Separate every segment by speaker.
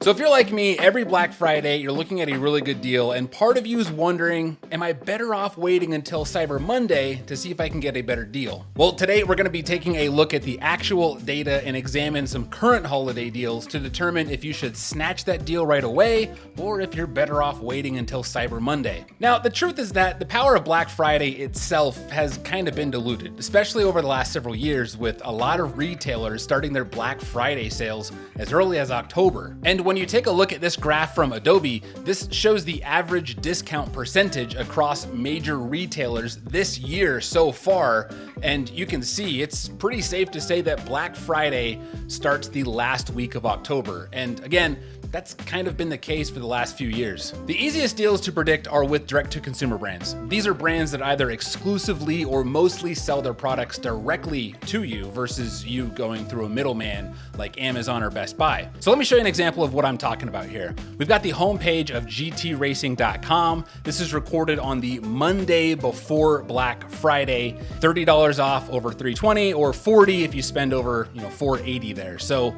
Speaker 1: So if you're like me, every Black Friday, you're looking at a really good deal, and part of you is wondering, am I better off waiting until Cyber Monday to see if I can get a better deal? Well, today we're gonna be taking a look at the actual data and examine some current holiday deals to determine if you should snatch that deal right away, or if you're better off waiting until Cyber Monday. Now, the truth is that the power of Black Friday itself has kind of been diluted, especially over the last several years, with a lot of retailers starting their Black Friday sales as early as October. And when you take a look at this graph from Adobe, this shows the average discount percentage across major retailers this year so far. And you can see it's pretty safe to say that Black Friday starts the last week of October. And again, that's kind of been the case for the last few years. The easiest deals to predict are with direct-to-consumer brands. These are brands that either exclusively or mostly sell their products directly to you versus you going through a middleman like Amazon or Best Buy. So let me show you an example of what I'm talking about here. We've got the homepage of gtracing.com. This is recorded on the Monday before Black Friday. $30 off over $320 or $40 if you spend over $480 there. So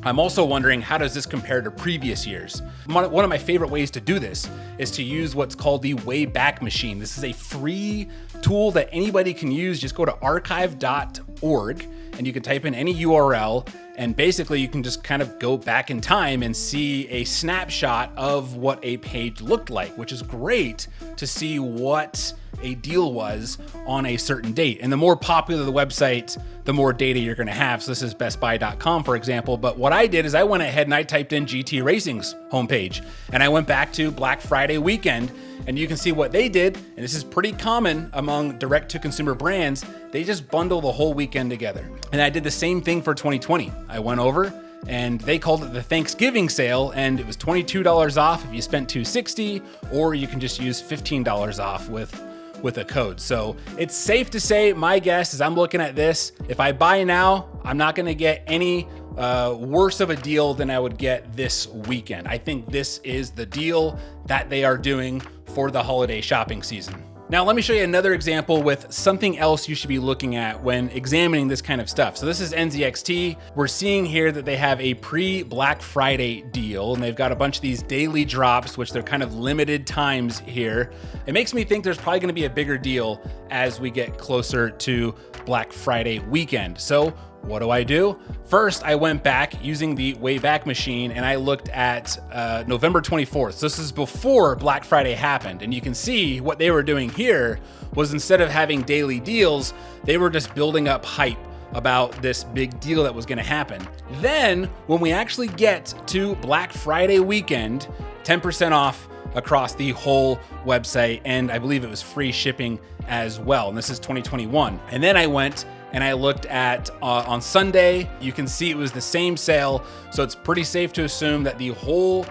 Speaker 1: I'm also wondering, how does this compare to previous years? One of my favorite ways to do this is to use what's called the Wayback Machine. This is a free tool that anybody can use. Just go to archive.org and you can type in any URL, and basically you can just kind of go back in time and see a snapshot of what a page looked like, which is great to see what a deal was on a certain date. And the more popular the website, the more data you're gonna have. So this is bestbuy.com, for example. But what I did is I went ahead and I typed in GT Racing's homepage, and I went back to Black Friday weekend, and you can see what they did. And this is pretty common among direct-to-consumer brands. They just bundle the whole weekend together. And I did the same thing for 2020. I went over and they called it the Thanksgiving sale, and it was $22 off if you spent $260, or you can just use $15 off with a code. So it's safe to say, my guess is, I'm looking at this, if I buy now, I'm not gonna get any worse of a deal than I would get this weekend. I think this is the deal that they are doing for the holiday shopping season. Now, let me show you another example with something else you should be looking at when examining this kind of stuff. So this is NZXT. We're seeing here that they have a pre-Black Friday deal, and they've got a bunch of these daily drops, which they're kind of limited times here. It makes me think there's probably gonna be a bigger deal as we get closer to Black Friday weekend. So what do? First, I went back using the Wayback Machine and I looked at November 24th. So this is before Black Friday happened. And you can see what they were doing here was, instead of having daily deals, they were just building up hype about this big deal that was gonna happen. Then, when we actually get to Black Friday weekend, 10% off across the whole website, and I believe it was free shipping as well. And this is 2021. And then I went and I looked at on Sunday. You can see it was the same sale, so it's pretty safe to assume that the whole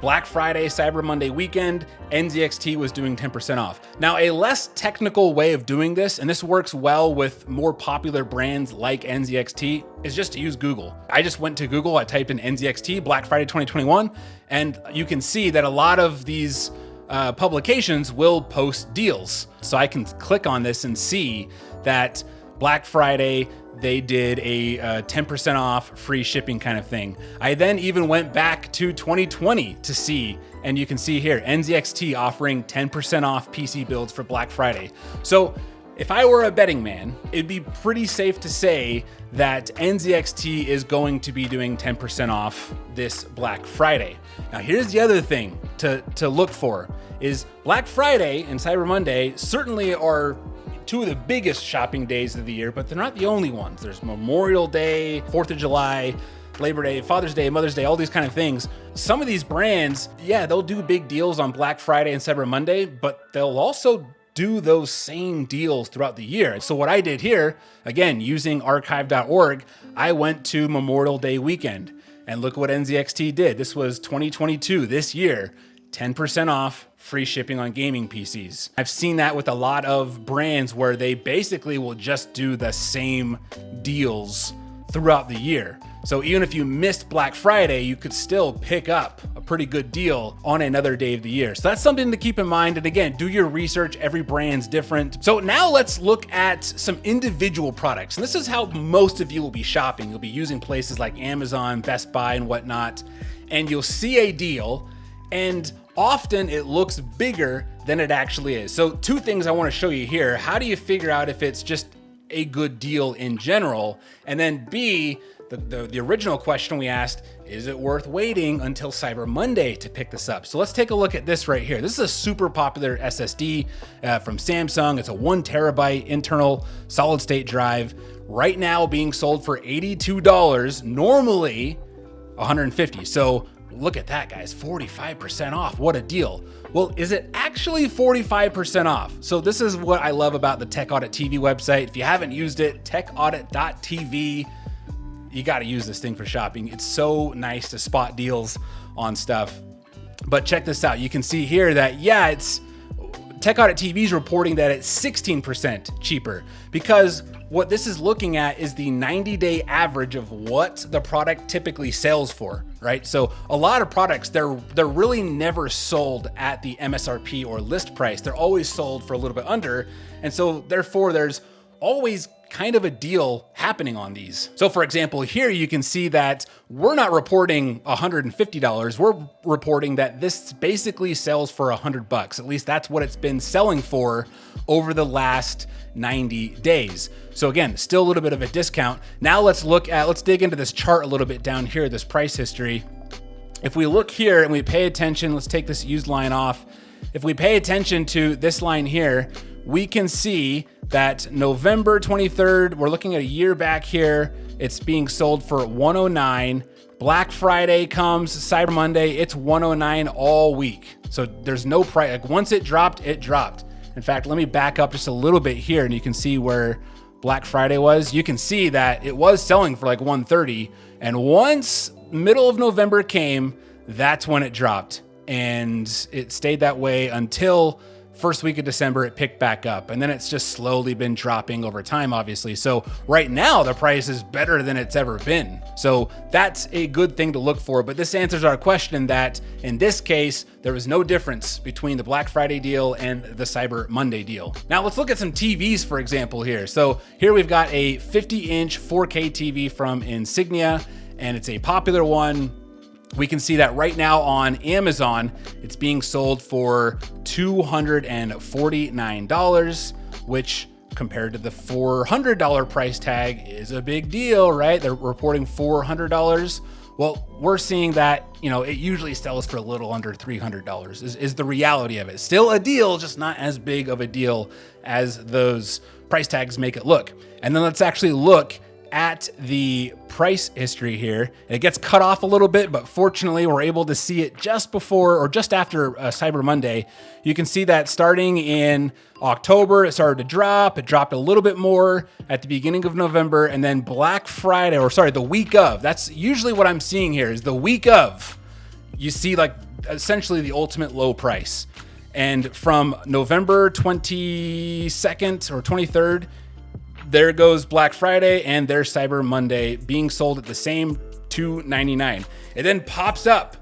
Speaker 1: Black Friday, Cyber Monday weekend, NZXT was doing 10% off. Now, a less technical way of doing this, and this works well with more popular brands like NZXT, is just to use Google. I just went to Google, I typed in NZXT Black Friday 2021, and you can see that a lot of these publications will post deals. So I can click on this and see that Black Friday, they did a 10% off free shipping kind of thing. I then even went back to 2020 to see, and you can see here, NZXT offering 10% off PC builds for Black Friday. So if I were a betting man, it'd be pretty safe to say that NZXT is going to be doing 10% off this Black Friday. Now, here's the other thing to look for is Black Friday and Cyber Monday certainly are two of the biggest shopping days of the year, but they're not the only ones. There's Memorial Day, 4th of July, Labor Day, Father's Day, Mother's Day, all these kind of things. Some of these brands, yeah, they'll do big deals on Black Friday and Cyber Monday, but they'll also do those same deals throughout the year. So what I did here, again, using archive.org, I went to Memorial Day weekend, and look what NZXT did. This was 2022, this year, 10% off, free shipping on gaming PCs. I've seen that with a lot of brands where they basically will just do the same deals throughout the year. So even if you missed Black Friday, you could still pick up a pretty good deal on another day of the year. So that's something to keep in mind. And again, do your research. Every brand's different. So now let's look at some individual products. And this is how most of you will be shopping. You'll be using places like Amazon, Best Buy, and whatnot. and you'll see a deal, and often it looks bigger than it actually is. So two things I want to show you here. How do you figure out if it's just a good deal in general? And then B, the original question we asked, is it worth waiting until Cyber Monday to pick this up? So let's take a look at this right here. This is a super popular SSD from Samsung. It's a 1 terabyte internal solid state drive. Right now being sold for $82, normally $150. So look at that, guys, 45% off. What a deal. Well, is it actually 45% off? So this is what I love about the Tech Audit TV website. If you haven't used it, techaudit.tv, you got to use this thing for shopping. It's so nice to spot deals on stuff. But check this out. You can see here that, yeah, it's Tech Audit TV is reporting that it's 16% cheaper, because what this is looking at is the 90-day average of what the product typically sells for, right? So a lot of products, they're really never sold at the MSRP or list price. They're always sold for a little bit under. And so therefore there's always kind of a deal happening on these. So for example, here you can see that we're not reporting $150. We're reporting that this basically sells for $100. At least that's what it's been selling for over the last 90 days. So again, still a little bit of a discount. Now let's dig into this chart a little bit down here, this price history. If we look here and we pay attention, let's take this used line off. If we pay attention to this line here, we can see that November 23rd, we're looking at a year back here, it's being sold for $109. Black Friday comes, Cyber Monday, it's $109 all week. So there's no price, like once it dropped, it dropped. In fact, let me back up just a little bit here and you can see where Black Friday was. You can see that it was selling for like $130. And once middle of November came, that's when it dropped. And it stayed that way until first week of December, it picked back up, and then it's just slowly been dropping over time, obviously. So right now the price is better than it's ever been. So that's a good thing to look for. But this answers our question that in this case, there was no difference between the Black Friday deal and the Cyber Monday deal. Now let's look at some TVs, for example, here. So here we've got a 50-inch 4K TV from Insignia, and it's a popular one. We can see that right now on Amazon, it's being sold for $249, which compared to the $400 price tag is a big deal, right? They're reporting $400. Well, we're seeing that, it usually sells for a little under $300 is the reality of it. Still a deal, just not as big of a deal as those price tags make it look. And then let's actually look at the price history here. It gets cut off a little bit, but fortunately we're able to see it just before or just after Cyber Monday. You can see that starting in October, it started to drop. It dropped a little bit more at the beginning of November, and then Black Friday, the week of, that's usually what I'm seeing here is the week of, you see like essentially the ultimate low price. And from November 22nd or 23rd, there goes Black Friday and there's Cyber Monday being sold at the same $299. It then pops up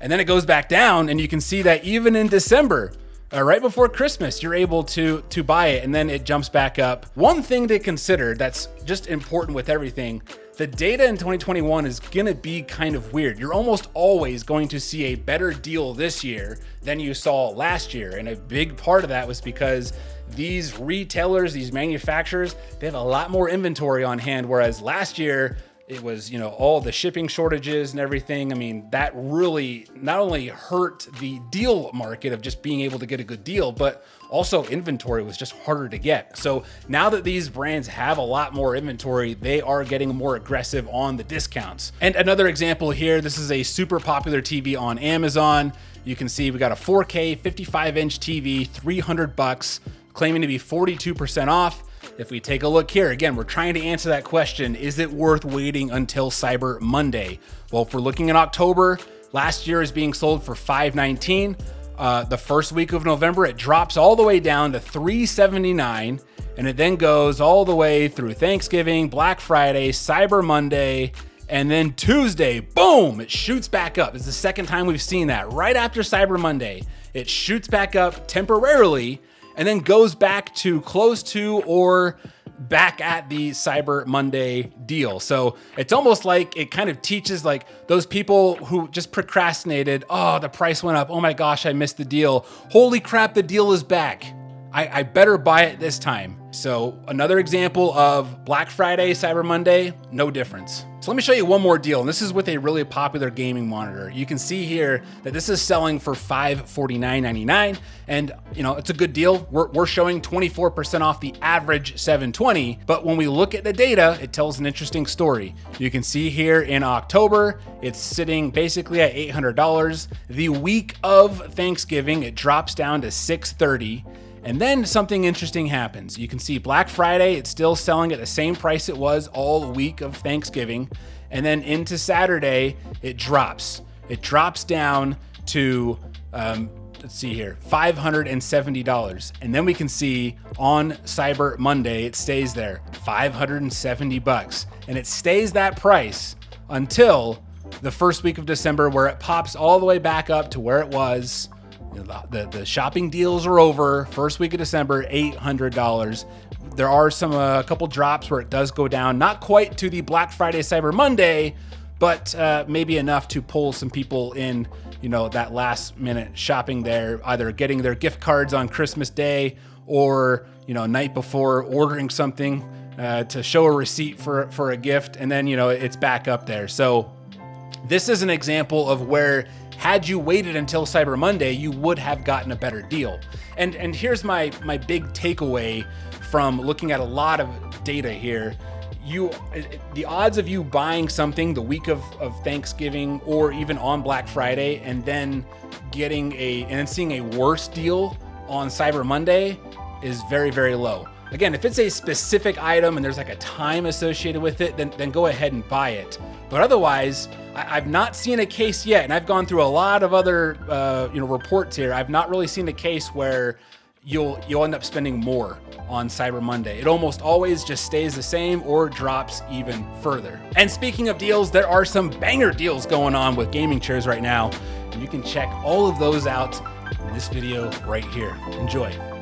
Speaker 1: and then it goes back down, and you can see that even in December, right before Christmas, you're able to buy it, and then it jumps back up. One thing to consider that's just important with everything, the data in 2021 is gonna be kind of weird. You're almost always going to see a better deal this year than you saw last year. And a big part of that was because these retailers, these manufacturers, they have a lot more inventory on hand, whereas last year it was, all the shipping shortages and everything. I mean, that really not only hurt the deal market of just being able to get a good deal, but also inventory was just harder to get. So now that these brands have a lot more inventory, they are getting more aggressive on the discounts. And another example here, this is a super popular TV on Amazon. You can see we got a 4K 55-inch TV, $300, claiming to be 42% off. If we take a look here, again, we're trying to answer that question, is it worth waiting until Cyber Monday? Well, if we're looking at October, last year is being sold for $519. The first week of November, it drops all the way down to $379, and it then goes all the way through Thanksgiving, Black Friday, Cyber Monday, and then Tuesday, boom, it shoots back up. It's the second time we've seen that. Right after Cyber Monday, it shoots back up temporarily, and then goes back to close to or back at the Cyber Monday deal. So it's almost like it kind of teaches like those people who just procrastinated. Oh, the price went up. Oh my gosh, I missed the deal. Holy crap, the deal is back. I better buy it this time. So another example of Black Friday, Cyber Monday, no difference. So let me show you one more deal. And this is with a really popular gaming monitor. You can see here that this is selling for $549.99. And you know, it's a good deal. We're showing 24% off the average 720. But when we look at the data, it tells an interesting story. You can see here in October, it's sitting basically at $800. The week of Thanksgiving, it drops down to $630. And then something interesting happens. You can see Black Friday, it's still selling at the same price it was all week of Thanksgiving. And then into Saturday, it drops. It drops down to, let's see here, $570. And then we can see on Cyber Monday, it stays there, $570. And it stays that price until the first week of December, where it pops all the way back up to where it was. The shopping deals are over. First week of December, $800. There are a couple drops where it does go down, not quite to the Black Friday, Cyber Monday, but maybe enough to pull some people in, you know, that last minute shopping there, either getting their gift cards on Christmas Day or, you know, night before ordering something to show a receipt for a gift. And then, you know, it's back up there. So this is an example of where, had you waited until Cyber Monday, you would have gotten a better deal. And here's my big takeaway from looking at a lot of data here. The odds of you buying something the week of Thanksgiving or even on Black Friday and then seeing a worse deal on Cyber Monday is very, very low. Again, if it's a specific item and there's like a time associated with it, then go ahead and buy it. But otherwise, I've not seen a case yet, and I've gone through a lot of other reports here. I've not really seen a case where you'll end up spending more on Cyber Monday. It almost always just stays the same or drops even further. And speaking of deals, there are some banger deals going on with gaming chairs right now. And you can check all of those out in this video right here. Enjoy.